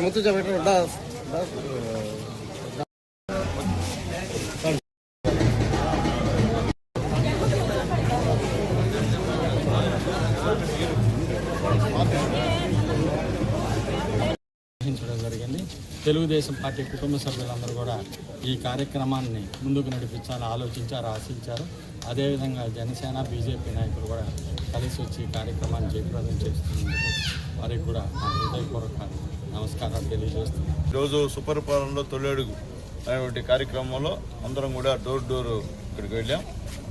ముత్తు చెప్పండి. జరిగింది. తెలుగుదేశం పార్టీ కుటుంబ సభ్యులందరూ కూడా ఈ కార్యక్రమాన్ని ముందుకు నడిపించాలని ఆలోచించారు, ఆశించారు. అదేవిధంగా జనసేన బీజేపీ నాయకులు కూడా కలిసి వచ్చి ఈ కార్యక్రమాన్ని జయప్రదం చేస్తున్నందుకు వారికి కూడా నా హృదయపూర్వక నమస్కారాలు తెలియజేస్తున్నాను. ఈరోజు సుపరిపాలనలో తొలి అడుగు అనేటువంటి కార్యక్రమంలో అందరం కూడా డోర్ డోర్ ఇక్కడికి వెళ్ళాం.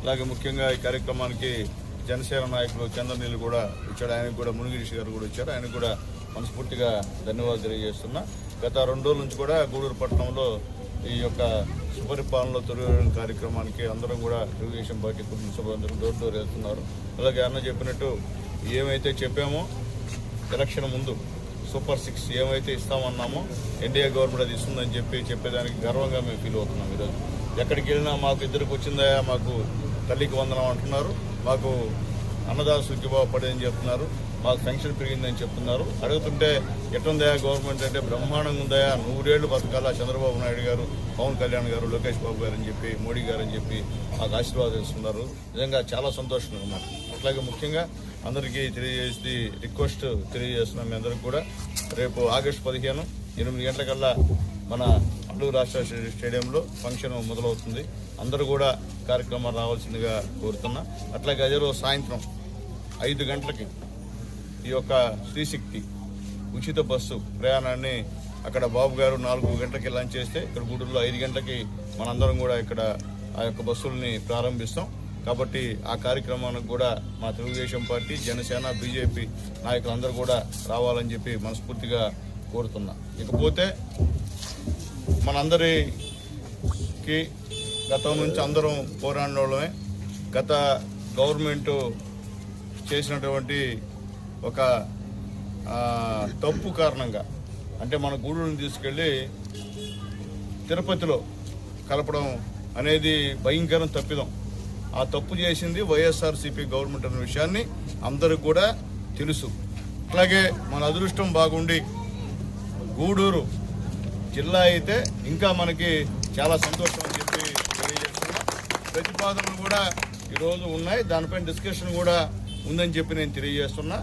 అలాగే ముఖ్యంగా ఈ కార్యక్రమానికి జనసేన నాయకులు చంద్రనీళ్ళు కూడా వచ్చాడు. ఆయనకు కూడా మునిగిరిషి గారు కూడా వచ్చారు. ఆయనకు కూడా మనస్ఫూర్తిగా ధన్యవాదాలు తెలియజేస్తున్నా. గత 2 రోజుల నుంచి కూడా గూడూరు పట్టణంలో ఈ యొక్క సుపరిపాలనలో తొలి కార్యక్రమానికి అందరం కూడా తెలుగుదేశం పార్టీ కుటుంబ సభ్యులందరూ డోర్ డోర్ వెళ్తున్నారు. అలాగే అన్న చెప్పినట్టు ఏమైతే చెప్పామో ఎలక్షన్ ముందు సూపర్ 6 ఏమైతే ఇస్తామన్నామో ఎన్డీఏ గవర్నమెంట్ అది ఇస్తుందని చెప్పేదానికి గర్వంగా మేము ఫీల్ అవుతున్నాం. ఈరోజు ఎక్కడికి వెళ్ళినా మాకు ఇద్దరికి వచ్చిందయా, మాకు తల్లికి వందనం అంటున్నారు, మాకు అన్నదాత సుఖీభావ పడేదని చెప్తున్నారు, మాకు పెన్షన్ పెరిగిందని చెప్తున్నారు. అడుగుతుంటే ఎట్లుందయా గవర్నమెంట్ అంటే బ్రహ్మాండంగా ఉందయా, 100 ఏళ్ళు బతకాల చంద్రబాబు నాయుడు గారు, పవన్ కళ్యాణ్ గారు, లోకేష్ బాబు గారు అని చెప్పి, మోడీ గారు అని చెప్పి మాకు ఆశీర్వాదం ఇస్తున్నారు. నిజంగా చాలా సంతోషంగా ఉన్నారు. అట్లాగే ముఖ్యంగా అందరికీ తెలియజేసి రిక్వెస్ట్ తెలియజేస్తున్నాం. మీ అందరికి కూడా రేపు ఆగస్టు 15 8 గంటలకల్లా మన అల్లూరు రాష్ట్ర స్టేడియంలో ఫంక్షన్ మొదలవుతుంది. అందరూ కూడా కార్యక్రమాలు రావాల్సిందిగా కోరుతున్నా. అట్లాగే అదే రోజు సాయంత్రం 5 గంటలకి ఈ యొక్క శ్రీశక్తి ఉచిత బస్సు ప్రయాణాన్ని అక్కడ బాబు గారు 4 గంటలకి లాంచ్ చేస్తే ఇక్కడ గూడూరులో 5 గంటలకి మనందరం కూడా ఇక్కడ ఆ యొక్క బస్సుల్ని ప్రారంభిస్తాం. కాబట్టి ఆ కార్యక్రమానికి కూడా మా తెలుగుదేశం పార్టీ, జనసేన, బీజేపీ నాయకులందరూ కూడా రావాలని చెప్పి మనస్ఫూర్తిగా కోరుతున్నా. ఇకపోతే మనందరికి గతం నుంచి అందరం పోరాడినోళ్ళమే. గత గవర్నమెంట్ చేసినటువంటి ఒక తప్పు కారణంగా అంటే మన గూడూరుని తీసుకెళ్ళి తిరుపతిలో కలపడం అనేది భయంకరం తప్పిదం. ఆ తప్పు చేసింది వైఎస్ఆర్సీపీ గవర్నమెంట్ అనే విషయాన్ని అందరికి కూడా తెలుసు. అట్లాగే మన అదృష్టం బాగుండి గూడూరు జిల్లా అయితే ఇంకా మనకి చాలా సంతోషం అని చెప్పి తెలియజేస్తున్నా. ప్రతిపాదనలు కూడా ఈరోజు ఉన్నాయి, దానిపైన డిస్కషన్ కూడా ఉందని చెప్పి నేను తెలియజేస్తున్నా.